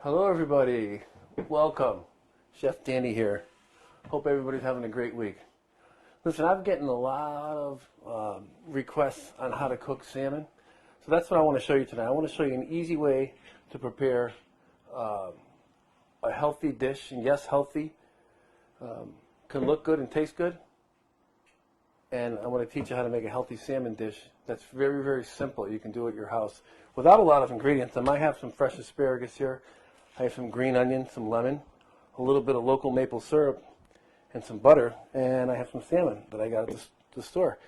Hello everybody, welcome. Chef Danny here. Hope everybody's having a great week. Listen, I'm getting a lot of requests on how to cook salmon. So that's what I want to show you tonight. I want to show you an easy way to prepare a healthy dish. And yes, healthy can look good and taste good. And I want to teach you how to make a healthy salmon dish that's very, very simple. You can do it at your house without a lot of ingredients. I might have some fresh asparagus here. I have some green onion, some lemon, a little bit of local maple syrup, and some butter. And I have some salmon that I got at the store.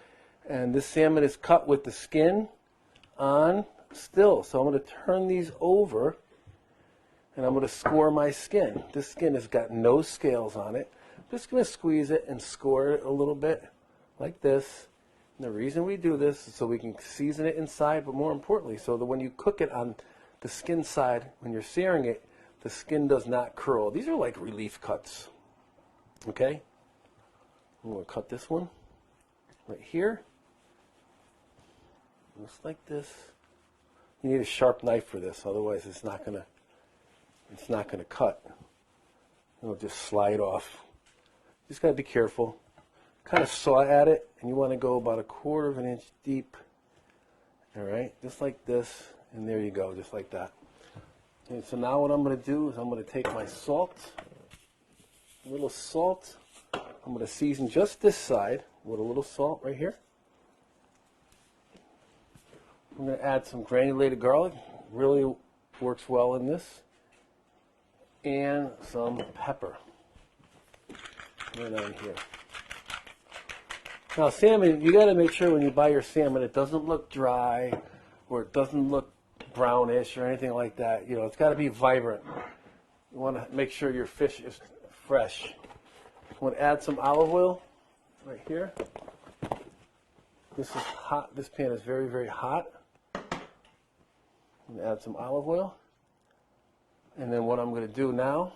And this salmon is cut with the skin on still. So I'm going to turn these over, and I'm going to score my skin. This skin has got no scales on it. I'm just going to squeeze it and score it a little bit like this. And the reason we do this is so we can season it inside, but more importantly, so that when you cook it on the skin side, when you're searing it, the skin does not curl. These are like relief cuts. Okay? I'm going to cut this one right here. Just like this. You need a sharp knife for this, otherwise it's not gonna cut. It'll just slide off. Just gotta be careful. Kind of saw at it, and you want to go about 1/4 of an inch deep. All right, just like this, and there you go, just like that. And so now what I'm going to do is I'm going to take my salt, a little salt. I'm going to season just this side with a little salt right here. I'm going to add some granulated garlic, really works well in this, and some pepper right on here. Now salmon, you got to make sure when you buy your salmon it doesn't look dry or it doesn't look brownish or anything like that. You know, it's got to be vibrant. You want to make sure your fish is fresh. I'm going to add some olive oil right here. This is hot. This pan is very, very hot. I'm going to add some olive oil. And then what I'm going to do now,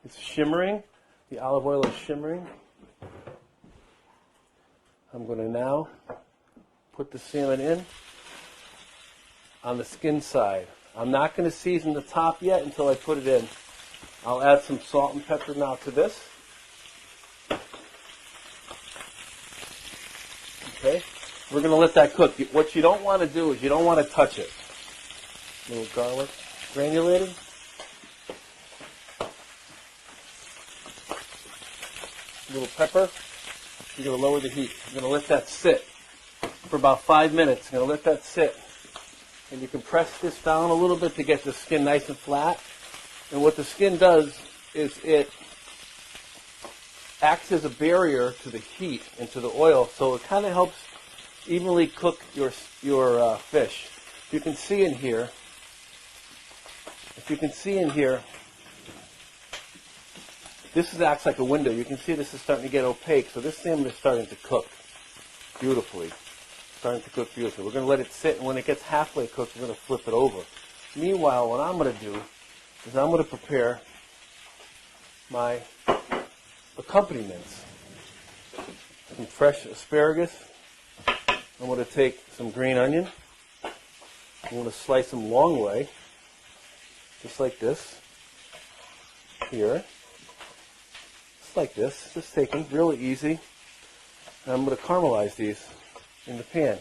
it's shimmering. The olive oil is shimmering. I'm going to now put the salmon in on the skin side. I'm not going to season the top yet until I put it in. I'll add some salt and pepper now to this. Okay, we're going to let that cook. What you don't want to do is you don't want to touch it. A little garlic, granulated. A little pepper. You're going to lower the heat. You're going to let that sit for about 5 minutes. You're going to let that sit. And you can press this down a little bit to get the skin nice and flat. And what the skin does is it acts as a barrier to the heat and to the oil, so it kind of helps evenly cook your fish. If you can see in here, this acts like a window. You can see this is starting to get opaque, so this salmon is starting to cook beautifully. Starting to cook beautifully. We're going to let it sit, and when it gets halfway cooked, we're going to flip it over. Meanwhile, what I'm going to do is I'm going to prepare my accompaniments. Some fresh asparagus. I'm going to take some green onion. I'm going to slice them long way, just like this. Here. Like this, just taking really easy. And I'm going to caramelize these in the pan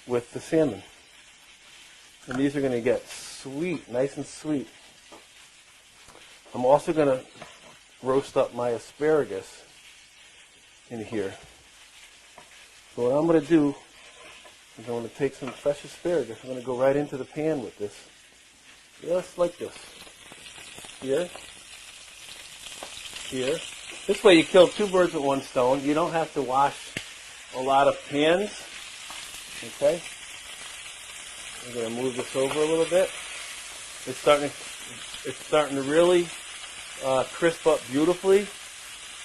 with the salmon. And these are going to get sweet, nice and sweet. I'm also going to roast up my asparagus in here. So what I'm going to do is I'm going to take some fresh asparagus. I'm going to go right into the pan with this. Just like this. Here. Here. This way you kill 2 birds with 1 stone. You don't have to wash a lot of pans. Okay? I'm going to move this over a little bit. It's starting to really crisp up beautifully,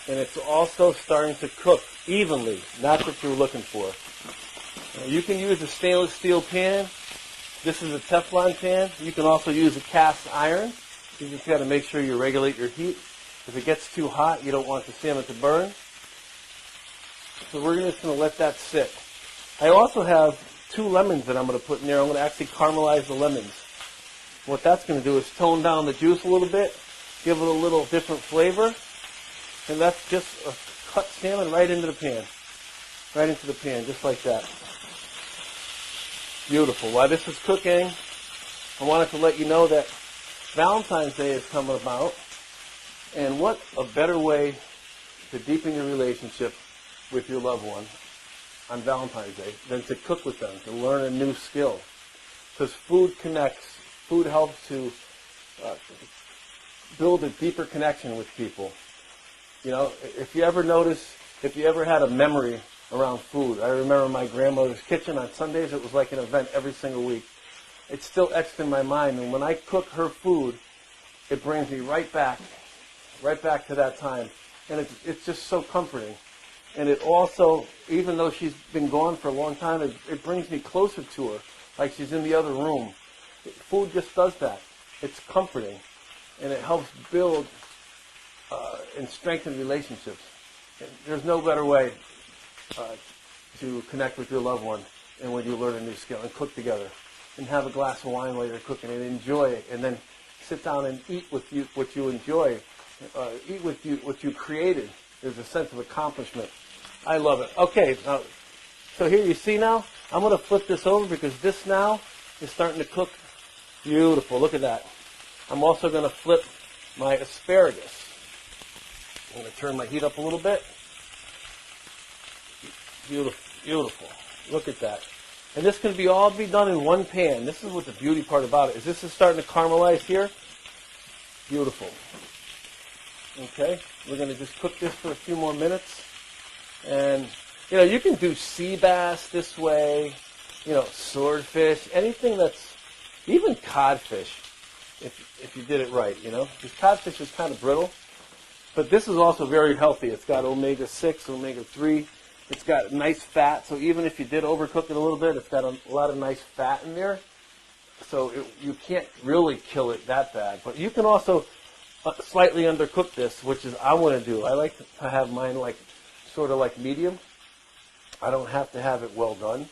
and it's also starting to cook evenly. That's what you're looking for. You can use a stainless steel pan. This is a Teflon pan. You can also use a cast iron. You just got to make sure you regulate your heat. If it gets too hot, you don't want the salmon to burn. So we're just going to let that sit. I also have 2 lemons that I'm going to put in there. I'm going to actually caramelize the lemons. What that's going to do is tone down the juice a little bit, give it a little different flavor, and that's just a cut salmon right into the pan. Right into the pan, just like that. Beautiful. While this is cooking, I wanted to let you know that Valentine's Day is coming about, and what a better way to deepen your relationship with your loved one on Valentine's Day than to cook with them, to learn a new skill. Because food connects, food helps to build a deeper connection with people. You know, if you ever had a memory around food, I remember my grandmother's kitchen on Sundays. It was like an event every single week. It's still etched in my mind, and when I cook her food, it brings me right back to that time, and it's just so comforting. And it also, even though she's been gone for a long time, it brings me closer to her, like she's in the other room. Food just does that. It's comforting, and it helps build and strengthen relationships. And there's no better way to connect with your loved one than when you learn a new skill and cook together and have a glass of wine while you're cooking and enjoy it, and then sit down and eat with you what you enjoy, eat with you what you created. There's a sense of accomplishment. I love it. Okay, now, so here you see now, I'm going to flip this over because this now is starting to cook beautiful. Look at that. I'm also going to flip my asparagus. I'm going to turn my heat up a little bit. Beautiful, beautiful. Look at that. And this can all be done in one pan. This is what the beauty part about it is. This is starting to caramelize here. Beautiful. Okay, we're going to just cook this for a few more minutes. And, you know, you can do sea bass this way, you know, swordfish, anything that's, even codfish, if you did it right, you know. Because codfish is kind of brittle. But this is also very healthy. It's got omega-6, omega-3. It's got nice fat, so even if you did overcook it a little bit, it's got a lot of nice fat in there. So you can't really kill it that bad. But you can also slightly undercook this, which is I want to do. I like to have mine like sort of like medium. I don't have to have it well done.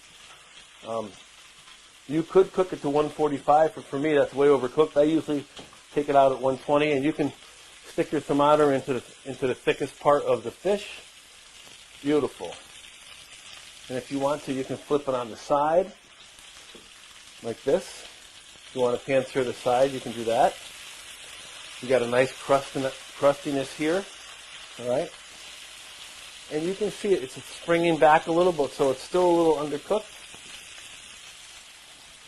You could cook it to 145, but for me that's way overcooked. I usually take it out at 120, and you can stick your thermometer into the thickest part of the fish. Beautiful. And if you want to, you can flip it on the side, like this. If you want to pan-sear the side, you can do that. You got a nice crustiness here, all right? And you can see it's springing back a little bit, so it's still a little undercooked.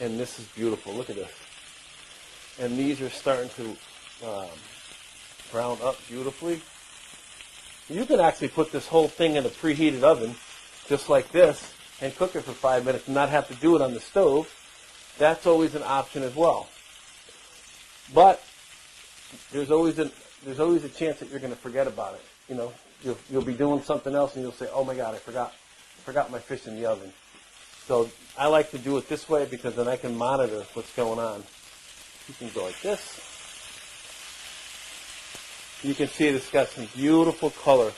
And this is beautiful. Look at this. And these are starting to brown up beautifully. You can actually put this whole thing in a preheated oven, just like this, and cook it for 5 minutes and not have to do it on the stove. That's always an option as well. But there's always a chance that you're going to forget about it. You know, you'll be doing something else and you'll say, "Oh my God, I forgot my fish in the oven." So I like to do it this way because then I can monitor what's going on. You can go like this. You can see it's got some beautiful color,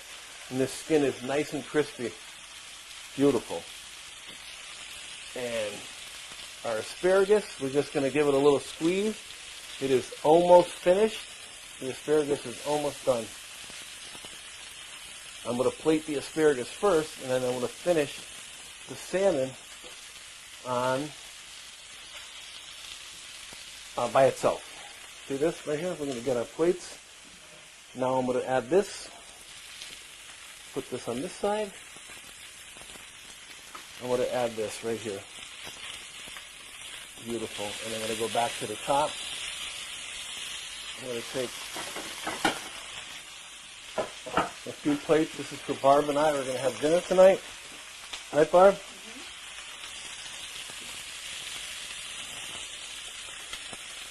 and the skin is nice and crispy. Beautiful. And our asparagus, we're just going to give it a little squeeze. It is almost finished. The asparagus is almost done. I'm going to plate the asparagus first, and then I'm going to finish the salmon on by itself. See this right here? We're going to get our plates. Now I'm going to add this. Put this on this side. I'm going to add this right here. Beautiful. And I'm going to go back to the top. I'm going to take a few plates. This is for Barb and I. We're going to have dinner tonight. Right, Barb?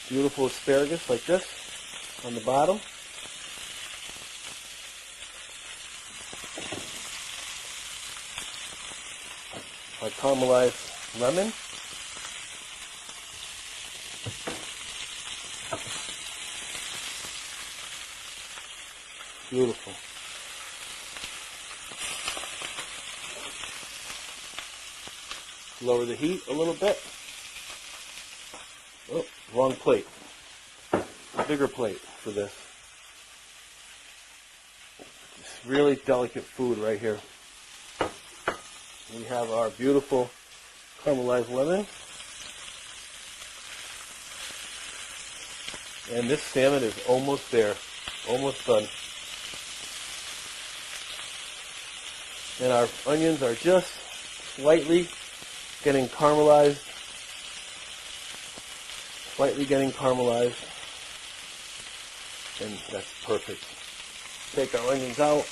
Beautiful asparagus like this on the bottom. Our caramelized lemon. Beautiful. Lower the heat a little bit. Oh, wrong plate. a bigger plate for this. It's really delicate food right here. We have our beautiful caramelized lemon. And this salmon is almost there, almost done. And our onions are just slightly getting caramelized. Slightly getting caramelized. And that's perfect. Take our onions out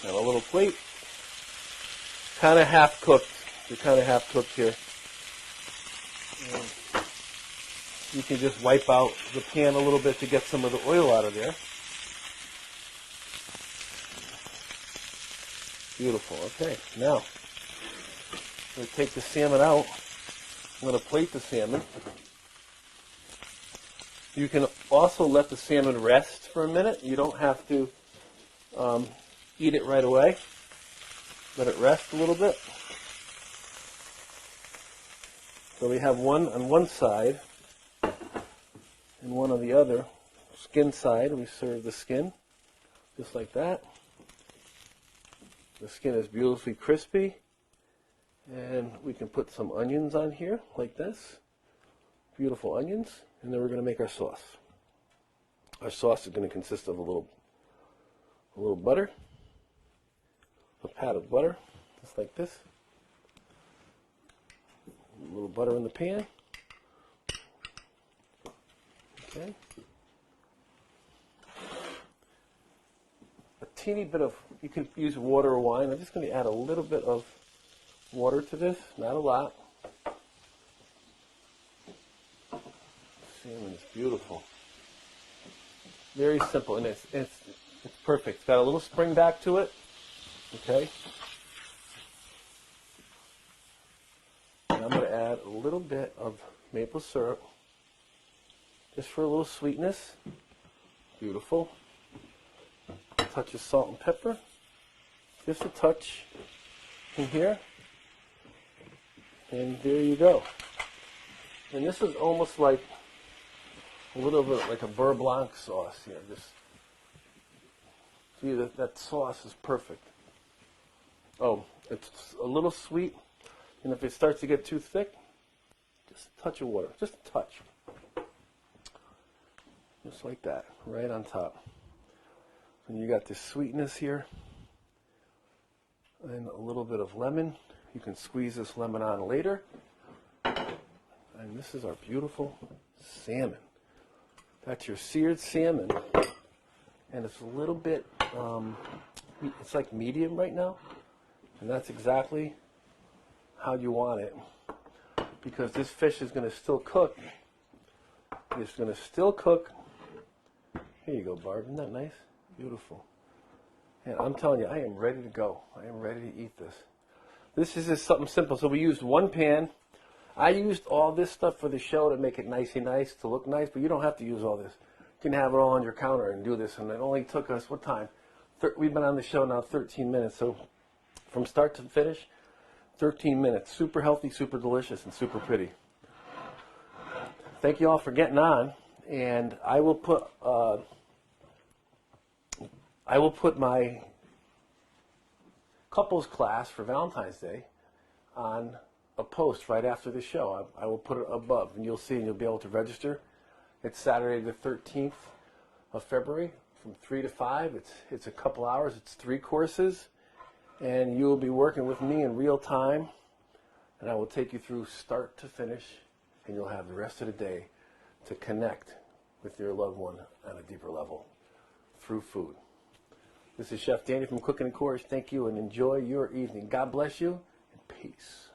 on a little plate. Kind of half cooked. They're kind of half cooked here. And you can just wipe out the pan a little bit to get some of the oil out of there. Beautiful. Okay, now I'm going to take the salmon out. I'm going to plate the salmon. You can also let the salmon rest for a minute. You don't have to eat it right away. Let it rest a little bit. So we have one on one side and one on the other. Skin side, we serve the skin just like that. The skin is beautifully crispy. And we can put some onions on here like this. Beautiful onions. And then we're going to make our sauce. Our sauce is going to consist of a little butter. A pat of butter, just like this. A little butter in the pan. Okay. A teeny bit of, you can use water or wine. I'm just going to add a little bit of water to this, not a lot. Salmon is beautiful. Very simple, and it's perfect. It's got a little spring back to it. Okay. And I'm going to add a little bit of maple syrup, just for a little sweetness. Beautiful. A touch of salt and pepper. Just a touch in here. And there you go. And this is almost like a little bit like a beurre blanc sauce here. Just see that sauce is perfect. Oh, it's a little sweet, and if it starts to get too thick, just a touch of water, just a touch. Just like that, right on top. And you got this sweetness here, and a little bit of lemon. You can squeeze this lemon on later. And this is our beautiful salmon. That's your seared salmon, and it's a little bit, it's like medium right now. And that's exactly how you want it, because this fish is going to still cook. It's going to still cook. Here you go, Barb. Isn't that nice? Beautiful. And I'm telling you, I am ready to go. I am ready to eat this. This is just something simple. So we used one pan. I used all this stuff for the show to make it nicey nice, to look nice, but you don't have to use all this. You can have it all on your counter and do this. And it only took us, what time? We've been on the show now 13 minutes. So from start to finish, 13 minutes. Super healthy, super delicious, and super pretty. Thank you all for getting on. And I will put my couples class for Valentine's Day on a post right after the show. I will put it above, and you'll see, and you'll be able to register. It's Saturday the 13th of February from 3 to 5. It's a couple hours. It's 3 courses, and you will be working with me in real time, and I will take you through start to finish, and you'll have the rest of the day to connect with your loved one on a deeper level through food. This is Chef Danny from Cooking and Courage. Thank you, and enjoy your evening. God bless you, and peace.